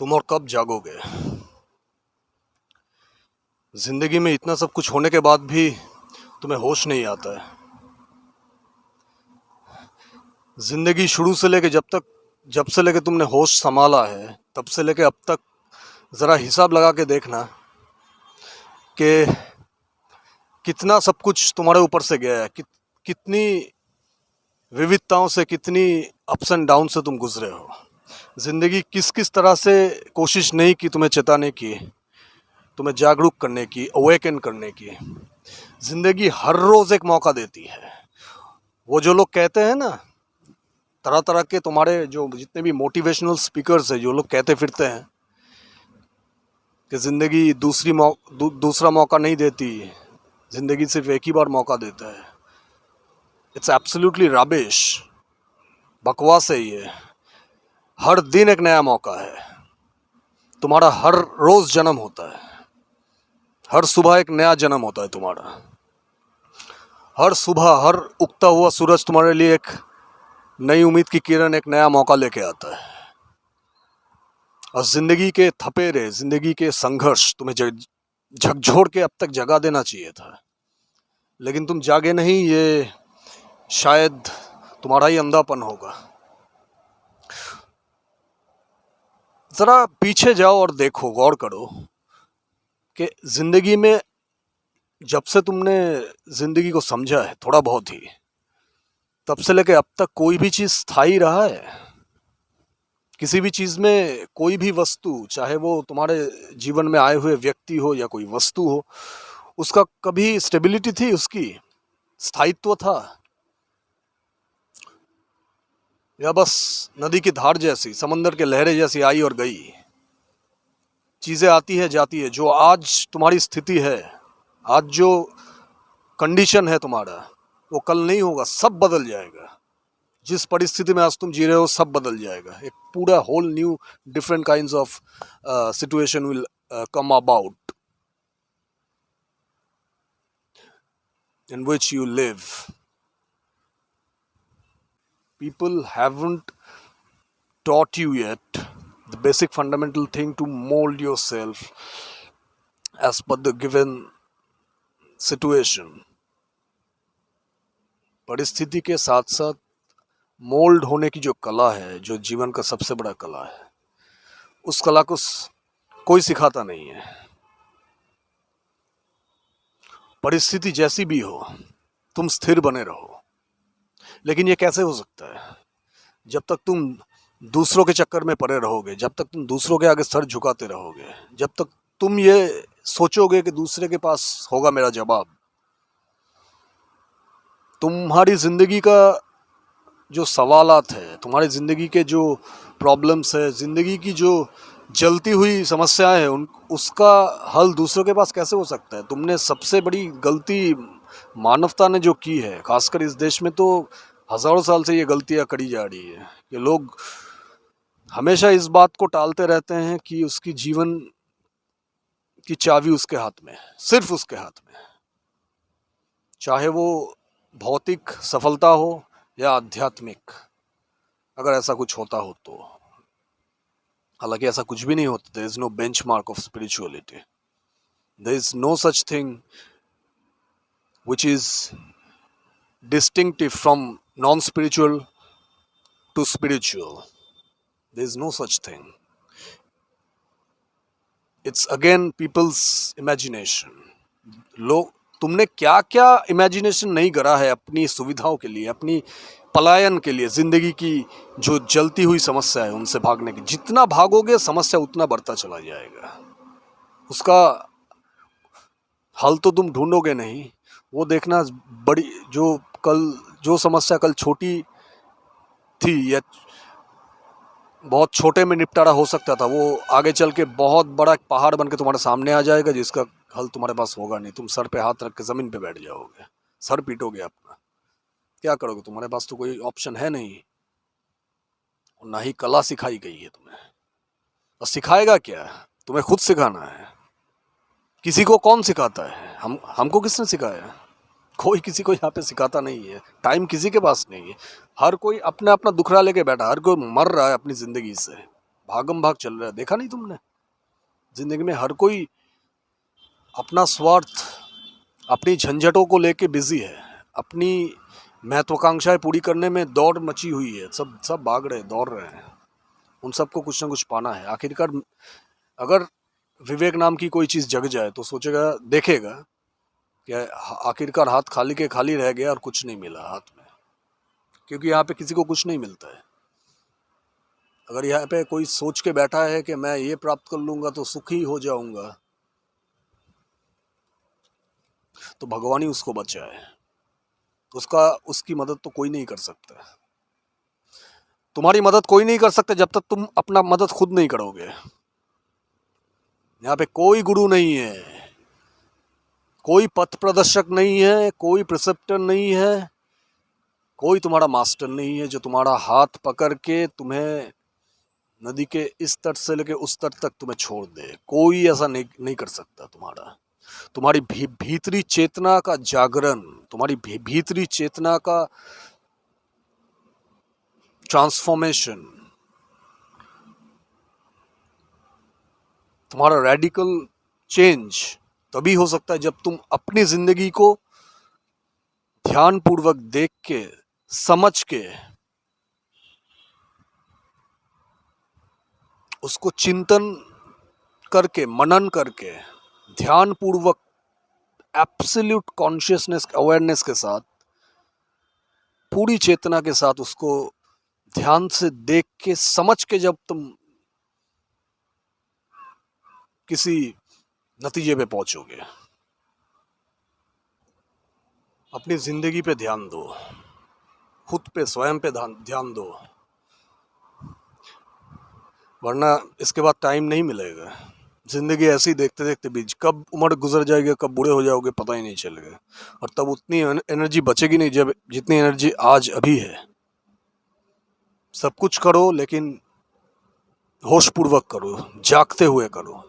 तुम और कब जागोगे? जिंदगी में इतना सब कुछ होने के बाद भी तुम्हें होश नहीं आता है। जिंदगी शुरू से लेके जब से लेके तुमने होश संभाला है तब से लेके अब तक जरा हिसाब लगा के देखना कि कितना सब कुछ तुम्हारे ऊपर से गया है। कितनी विविधताओं से, कितनी अप्स एंड डाउन से तुम गुजरे हो। जिंदगी किस किस तरह से कोशिश नहीं की तुम्हें चेताने की, तुम्हें जागरूक करने की, अवेकन करने की। जिंदगी हर रोज एक मौका देती है। वो जो लोग कहते हैं ना, तरह तरह के तुम्हारे जो जितने भी मोटिवेशनल स्पीकर्स हैं, जो लोग कहते फिरते हैं कि जिंदगी दूसरा मौका नहीं देती, जिंदगी सिर्फ एक ही बार मौका देता है। इट्स एब्सोल्युटली रबिश, बकवास है ये। हर दिन एक नया मौका है। तुम्हारा हर रोज जन्म होता है, हर सुबह एक नया जन्म होता है तुम्हारा। हर सुबह, हर उगता हुआ सूरज तुम्हारे लिए एक नई उम्मीद की किरण, एक नया मौका लेके आता है। और जिंदगी के थपेरे, जिंदगी के संघर्ष तुम्हें झकझोर के अब तक जगा देना चाहिए था, लेकिन तुम जागे नहीं। ये शायद तुम्हारा ही अंधापन होगा। जरा पीछे जाओ और देखो, गौर करो कि जिंदगी में जब से तुमने जिंदगी को समझा है थोड़ा बहुत ही, तब से लेके अब तक कोई भी चीज स्थायी रहा है? किसी भी चीज में कोई भी वस्तु, चाहे वो तुम्हारे जीवन में आए हुए व्यक्ति हो या कोई वस्तु हो, उसका कभी स्टेबिलिटी थी? उसकी स्थायित्व था? या बस नदी की धार जैसी, समंदर के लहरें जैसी आई और गई? चीजें आती है, जाती है। जो आज तुम्हारी स्थिति है, आज जो कंडीशन है तुम्हारा, वो कल नहीं होगा, सब बदल जाएगा। जिस परिस्थिति में आज तुम जी रहे हो, सब बदल जाएगा। एक पूरा whole new different kinds of situation will come about in which you live. People haven't taught you yet the basic fundamental thing to mold yourself as per the given situation. परिस्थिति के साथ साथ मोल्ड होने की जो कला है, जो जीवन का सबसे बड़ा कला है, उस कला को कोई सिखाता नहीं है। परिस्थिति जैसी भी हो, तुम स्थिर बने रहो। लेकिन ये कैसे हो सकता है? जब तक तुम दूसरों के चक्कर में पड़े रहोगे, जब तक तुम दूसरों के आगे सर झुकाते रहोगे, जब तक तुम ये सोचोगे कि दूसरे के पास होगा मेरा जवाब, तुम्हारी जिंदगी का जो सवालात है, तुम्हारी जिंदगी के जो प्रॉब्लम्स है, जिंदगी की जो जलती हुई समस्याएं हैं, उसका हल दूसरों के पास कैसे हो सकता है? तुमने सबसे बड़ी गलती मानवता ने जो की है, खासकर इस देश में तो हजारों साल से ये गलतियां करी जा रही है कि लोग हमेशा इस बात को टालते रहते हैं कि उसकी जीवन की चाबी उसके हाथ में है, सिर्फ उसके हाथ में। चाहे वो भौतिक सफलता हो या आध्यात्मिक, अगर ऐसा कुछ होता हो तो। हालांकि ऐसा कुछ भी नहीं होता। There is no benchmark of spirituality. There is no such thing which is distinctive from non-spiritual to spiritual. There is no such thing. It's again people's imagination. लोग, तुमने क्या क्या इमेजिनेशन नहीं करा है अपनी सुविधाओं के लिए, अपनी पलायन के लिए, जिंदगी की जो जलती हुई समस्या है उनसे भागने की। जितना भागोगे समस्या उतना बढ़ता चला जाएगा। उसका हल तो तुम ढूंढोगे नहीं। वो देखना, बड़ी जो समस्या कल छोटी थी या बहुत छोटे में निपटारा हो सकता था, वो आगे चल के बहुत बड़ा पहाड़ बन के तुम्हारे सामने आ जाएगा, जिसका हल तुम्हारे पास होगा नहीं। तुम सर पे हाथ रख के जमीन पे बैठ जाओगे, सर पीटोगे अपना। क्या करोगे? तुम्हारे पास तो कोई ऑप्शन है नहीं, और ना ही कला सिखाई गई है तुम्हें। और सिखाएगा क्या? तुम्हें खुद सिखाना है। किसी को कौन सिखाता है? हमको किसने सिखाया? कोई किसी को यहाँ पे सिखाता नहीं है। टाइम किसी के पास नहीं है। हर कोई अपना अपना दुखड़ा लेके बैठा, हर कोई मर रहा है अपनी जिंदगी से, भागम भाग चल रहा है, देखा नहीं तुमने? जिंदगी में हर कोई अपना स्वार्थ, अपनी झंझटों को लेके बिजी है, अपनी महत्वाकांक्षाएं पूरी करने में दौड़ मची हुई है। सब सब भाग रहे, दौड़ रहे हैं, उन सबको कुछ ना कुछ पाना है आखिरकार। अगर विवेक नाम की कोई चीज जग जाए तो सोचेगा, देखेगा कि आखिरकार हाथ खाली के खाली रह गया और कुछ नहीं मिला हाथ में, क्योंकि यहाँ पे किसी को कुछ नहीं मिलता है। अगर यहाँ पे कोई सोच के बैठा है कि मैं ये प्राप्त कर लूंगा तो सुखी हो जाऊंगा, तो भगवान ही उसको बचाए, उसका उसकी मदद तो कोई नहीं कर सकता। तुम्हारी मदद कोई नहीं कर सकता जब तक तुम अपना मदद खुद नहीं करोगे। यहाँ पे कोई गुरु नहीं है, कोई पथ प्रदर्शक नहीं है, कोई प्रिसेप्टर नहीं है, कोई तुम्हारा मास्टर नहीं है जो तुम्हारा हाथ पकड़ के तुम्हें नदी के इस तट से लेके उस तट तक तुम्हें छोड़ दे। कोई ऐसा नहीं कर सकता। तुम्हारी भीतरी चेतना का जागरण, तुम्हारी भीतरी चेतना का ट्रांसफॉर्मेशन, तुम्हारा रेडिकल चेंज तभी हो सकता है जब तुम अपनी जिंदगी को ध्यान पूर्वक देख के, समझ के, उसको चिंतन करके, मनन करके, ध्यान पूर्वक, एब्सोल्यूट कॉन्शियसनेस, अवेयरनेस के साथ, पूरी चेतना के साथ उसको ध्यान से देख के, समझ के जब तुम किसी नतीजे पे पहुंचोगे। अपनी जिंदगी पे ध्यान दो, खुद पे, स्वयं पे ध्यान दो, वरना इसके बाद टाइम नहीं मिलेगा। जिंदगी ऐसे ही देखते देखते बीच कब उम्र गुजर जाएगी, कब बूढ़े हो जाओगे पता ही नहीं चलेगा। और तब उतनी एनर्जी बचेगी नहीं जब जितनी एनर्जी आज अभी है। सब कुछ करो लेकिन होशपूर्वक करो, जागते हुए करो,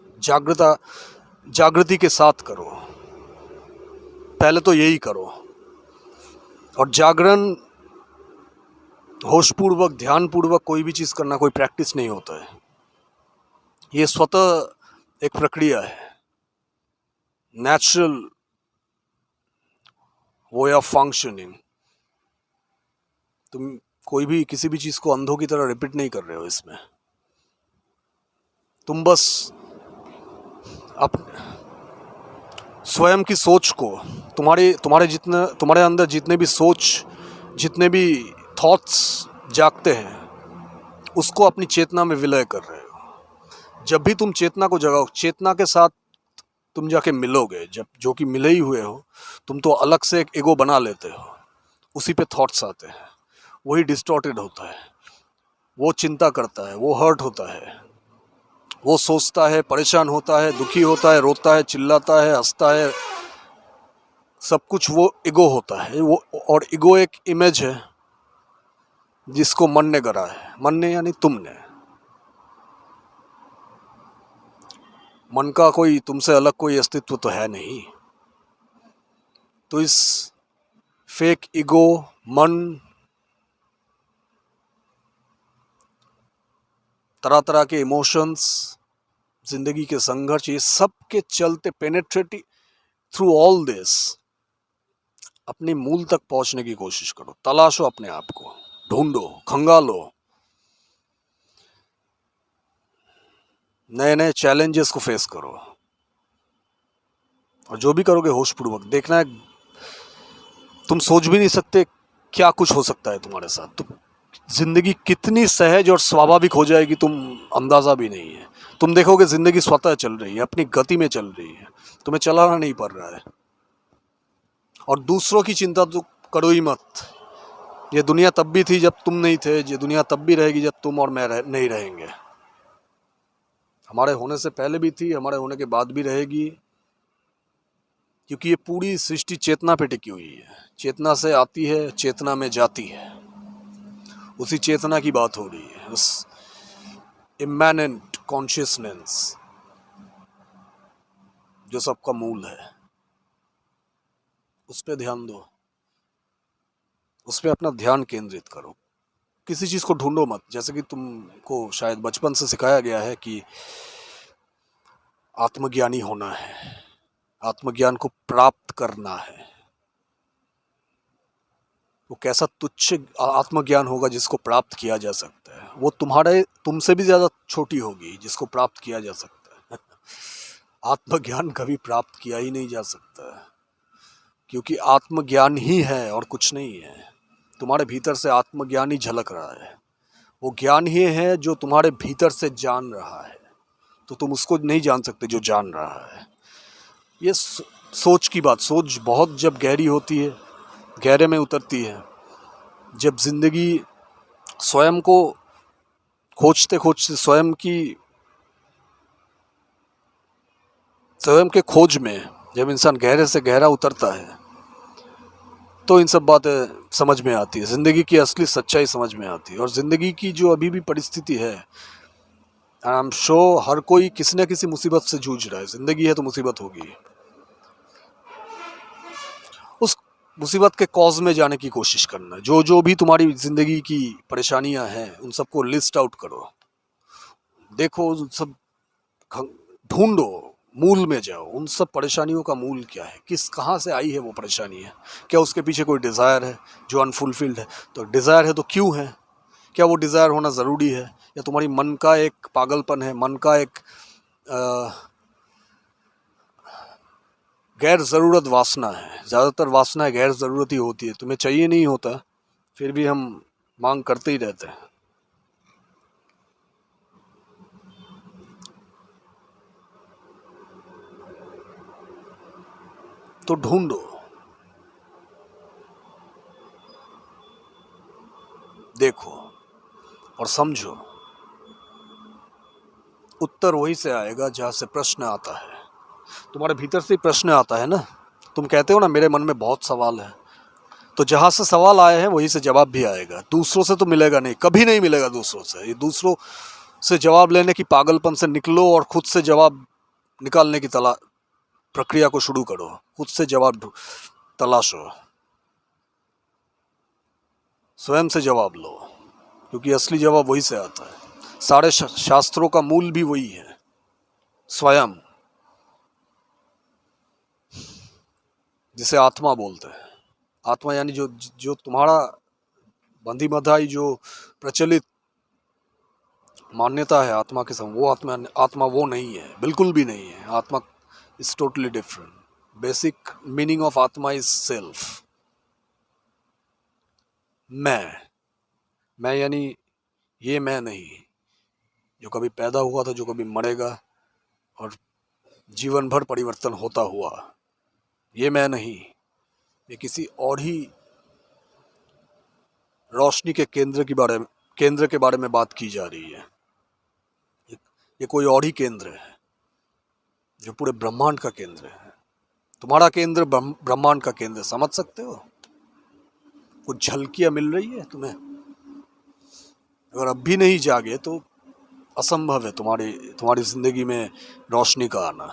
जागृति के साथ करो। पहले तो यही करो। और जागरण, होशपूर्वक, ध्यानपूर्वक कोई भी चीज़ करना कोई प्रैक्टिस नहीं होता है। ये स्वतः एक प्रक्रिया है, नेचुरल वे ऑफ फंक्शनिंग। तुम कोई भी किसी भी चीज़ को अंधों की तरह रिपीट नहीं कर रहे हो इसमें। तुम बस अपने स्वयं की सोच को, तुम्हारे अंदर जितने भी सोच, जितने भी थॉट्स जागते हैं, उसको अपनी चेतना में विलय कर रहे हो। जब भी तुम चेतना को जगाओ, चेतना के साथ तुम जाके मिलोगे, जब जो कि मिले ही हुए हो, तुम तो अलग से एक ईगो बना लेते हो, उसी पे थॉट्स आते हैं, वही डिस्टॉर्टेड होता है, वो चिंता करता है, वो हर्ट होता है, वो सोचता है, परेशान होता है, दुखी होता है, रोता है, चिल्लाता है, हंसता है, सब कुछ वो ईगो होता है। वो, और ईगो एक इमेज है जिसको मन ने गढ़ा है। मन ने यानी तुमने। मन का कोई तुमसे अलग कोई अस्तित्व तो है नहीं। तो इस फेक ईगो, मन, तरह तरह के इमोशंस, जिंदगी के संघर्ष, ये सब के चलते पेनेट्रेटिंग थ्रू ऑल दिस अपनी मूल तक पहुंचने की कोशिश करो। तलाशो अपने आप को, ढूंढो, खंगालो, नए नए चैलेंजेस को फेस करो। और जो भी करोगे होशपूर्वक देखना है, तुम सोच भी नहीं सकते क्या कुछ हो सकता है तुम्हारे साथ। तो जिंदगी कितनी सहज और स्वाभाविक हो जाएगी, तुम अंदाजा भी नहीं है। तुम देखोगे जिंदगी स्वतः चल रही है, अपनी गति में चल रही है, तुम्हें चलाना नहीं पड़ रहा है। और दूसरों की चिंता तो करो ही मत। ये दुनिया तब भी थी जब तुम नहीं थे, ये दुनिया तब भी रहेगी जब तुम और मैं नहीं रहेंगे। हमारे होने से पहले भी थी, हमारे होने के बाद भी रहेगी, क्योंकि ये पूरी सृष्टि चेतना पे टिकी हुई है। चेतना से आती है, चेतना में जाती है, उसी चेतना की बात हो रही है, उस इमैनेंट कॉन्शियसनेस जो सबका मूल है। उस पर ध्यान दो, उस पर अपना ध्यान केंद्रित करो। किसी चीज़ को ढूंढो मत। जैसे कि तुमको शायद बचपन से सिखाया गया है कि आत्मज्ञानी होना है, आत्मज्ञान को प्राप्त करना है। वो कैसा तुच्छ आत्मज्ञान होगा जिसको प्राप्त किया जा सकता है? वो तुमसे भी ज्यादा छोटी होगी जिसको प्राप्त किया जा सकता है। आत्मज्ञान कभी प्राप्त किया ही नहीं जा सकता है, क्योंकि आत्मज्ञान ही है और कुछ नहीं है। तुम्हारे भीतर से आत्मज्ञान ही झलक रहा है। वो ज्ञान ही है जो तुम्हारे भीतर से जान रहा है, तो तुम उसको नहीं जान सकते जो जान रहा है। ये सोच की बात, सोच बहुत जब गहरी होती है, गहरे में उतरती है, जब जिंदगी स्वयं को खोजते खोजते स्वयं के खोज में जब इंसान गहरे से गहरा उतरता है, तो इन सब बातें समझ में आती है, जिंदगी की असली सच्चाई समझ में आती है। और जिंदगी की जो अभी भी परिस्थिति है, आई एम श्योर हर कोई किसी न किसी मुसीबत से जूझ रहा है। जिंदगी है तो मुसीबत होगी। उस मुसीबत के कॉज में जाने की कोशिश करना। जो जो भी तुम्हारी जिंदगी की परेशानियां हैं, उन सबको लिस्ट आउट करो, देखो उन सब, ढूंढो, मूल में जाओ। उन सब परेशानियों का मूल क्या है, कहाँ से आई है वो परेशानी है? क्या उसके पीछे कोई डिज़ायर है जो अनफुलफिल्ड है? तो डिज़ायर है तो क्यों है? क्या वो डिज़ायर होना ज़रूरी है, या तुम्हारी मन का एक पागलपन है, मन का एक गैर ज़रूरत वासना है? ज़्यादातर वासनाएं गैर ज़रूरत ही होती है, तुम्हें चाहिए नहीं होता, फिर भी हम मांग करते ही रहते हैं। तो ढूंढो, देखो और समझो। उत्तर वहीं से आएगा जहाँ से प्रश्न आता है। तुम्हारे भीतर से प्रश्न आता है ना। तुम कहते हो ना मेरे मन में बहुत सवाल है, तो जहाँ से सवाल आए हैं वहीं से जवाब भी आएगा। दूसरों से तो मिलेगा नहीं, कभी नहीं मिलेगा दूसरों से। ये दूसरों से जवाब लेने की पागलपन से निकलो और खुद से जवाब निकालने की प्रक्रिया को शुरू करो। खुद से जवाब तलाशो, स्वयं से जवाब लो, क्योंकि असली जवाब वही से आता है। सारे शास्त्रों का मूल भी वही है, स्वयं, जिसे आत्मा बोलते हैं। आत्मा यानी जो जो तुम्हारा बंधी बधाई जो प्रचलित मान्यता है आत्मा के समय, वो आत्मा वो नहीं है, बिल्कुल भी नहीं है। आत्मा is totally different. Basic meaning of आत्मा इज सेल्फ। मैं यानी ये मैं नहीं जो कभी पैदा हुआ था, जो कभी मरेगा और जीवन भर परिवर्तन होता हुआ, ये मैं नहीं। ये किसी और ही रोशनी के केंद्र के बारे में बात की जा रही है। ये कोई और ही केंद्र है जो पूरे ब्रह्मांड का केंद्र है। तुम्हारा केंद्र ब्रह्मांड का केंद्र, समझ सकते हो? कुछ झलकियां मिल रही है तुम्हें? अगर अब भी नहीं जागे तो असंभव है तुम्हारी जिंदगी में रोशनी का आना।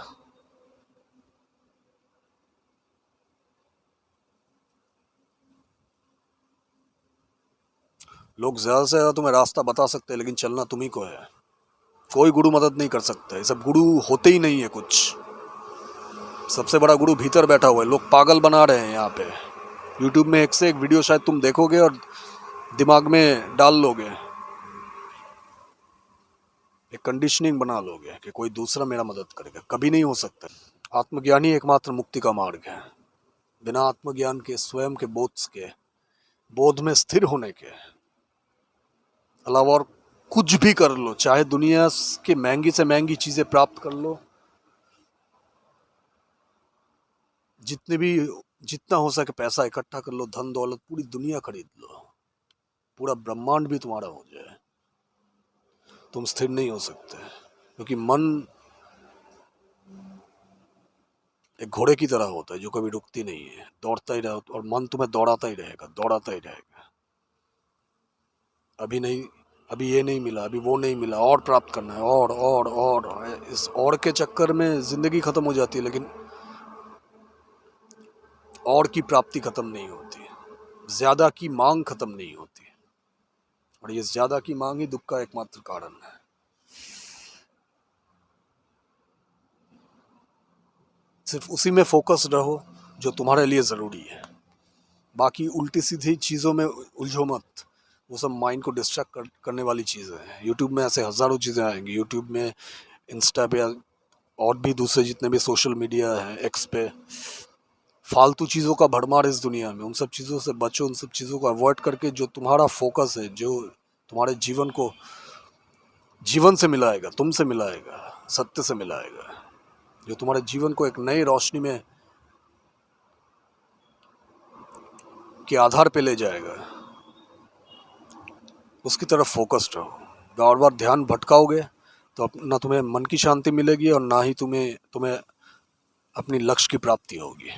लोग ज्यादा से ज्यादा तुम्हें रास्ता बता सकते हैं, लेकिन चलना तुम्ही को है। कोई गुरु मदद नहीं कर सकता। ये सब गुरु होते ही नहीं है कुछ। सबसे बड़ा गुरु भीतर बैठा हुआ है। लोग पागल बना रहे हैं यहाँ पे। यूट्यूब में एक से एक वीडियो शायद तुम देखोगे और दिमाग में डाल लोगे, एक कंडीशनिंग बना लोगे कि कोई दूसरा मेरा मदद करेगा। कभी नहीं हो सकता। आत्मज्ञान ही एकमात्र मुक्ति का मार्ग है। बिना आत्मज्ञान के, स्वयं के बोध में स्थिर होने के अलावा और कुछ भी कर लो, चाहे दुनिया की महंगी से महंगी चीजें प्राप्त कर लो, जितना हो सके पैसा इकट्ठा कर लो, धन दौलत, पूरी दुनिया खरीद लो, पूरा ब्रह्मांड भी तुम्हारा हो जाए, तुम स्थिर नहीं हो सकते। क्योंकि मन एक घोड़े की तरह होता है जो कभी रुकती नहीं है, दौड़ता ही रहा, और मन तुम्हें दौड़ाता ही रहेगा, दौड़ाता ही रहेगा। अभी नहीं, अभी ये नहीं मिला, अभी वो नहीं मिला, और प्राप्त करना है, और इस और के चक्कर में जिंदगी खत्म हो जाती है, लेकिन और की प्राप्ति खत्म नहीं होती, ज्यादा की मांग खत्म नहीं होती। और ये ज़्यादा की मांग ही दुख का एकमात्र कारण है। सिर्फ उसी में फोकस रहो जो तुम्हारे लिए ज़रूरी है। बाकी उल्टी सीधी चीज़ों में उलझो मत, वो सब माइंड को करने वाली चीज़ें हैं। यूट्यूब में ऐसे हज़ारों चीज़ें आएंगी, यूट्यूब में, इंस्टा पे, और भी दूसरे जितने भी सोशल मीडिया है, एक्स पे, फालतू चीज़ों का भरमार इस दुनिया में। उन सब चीज़ों से बचो, उन सब चीज़ों को अवॉइड करके जो तुम्हारा फोकस है, जो तुम्हारे जीवन को जीवन से मिलाएगा, तुमसे मिलाएगा, सत्य से मिलाएगा, जो तुम्हारे जीवन को एक नई रोशनी में के आधार पे ले जाएगा, उसकी तरफ फोकस्ड रहो। बार बार ध्यान भटकाओगे तो ना तुम्हें मन की शांति मिलेगी और ना ही तुम्हें अपनी लक्ष्य की प्राप्ति होगी।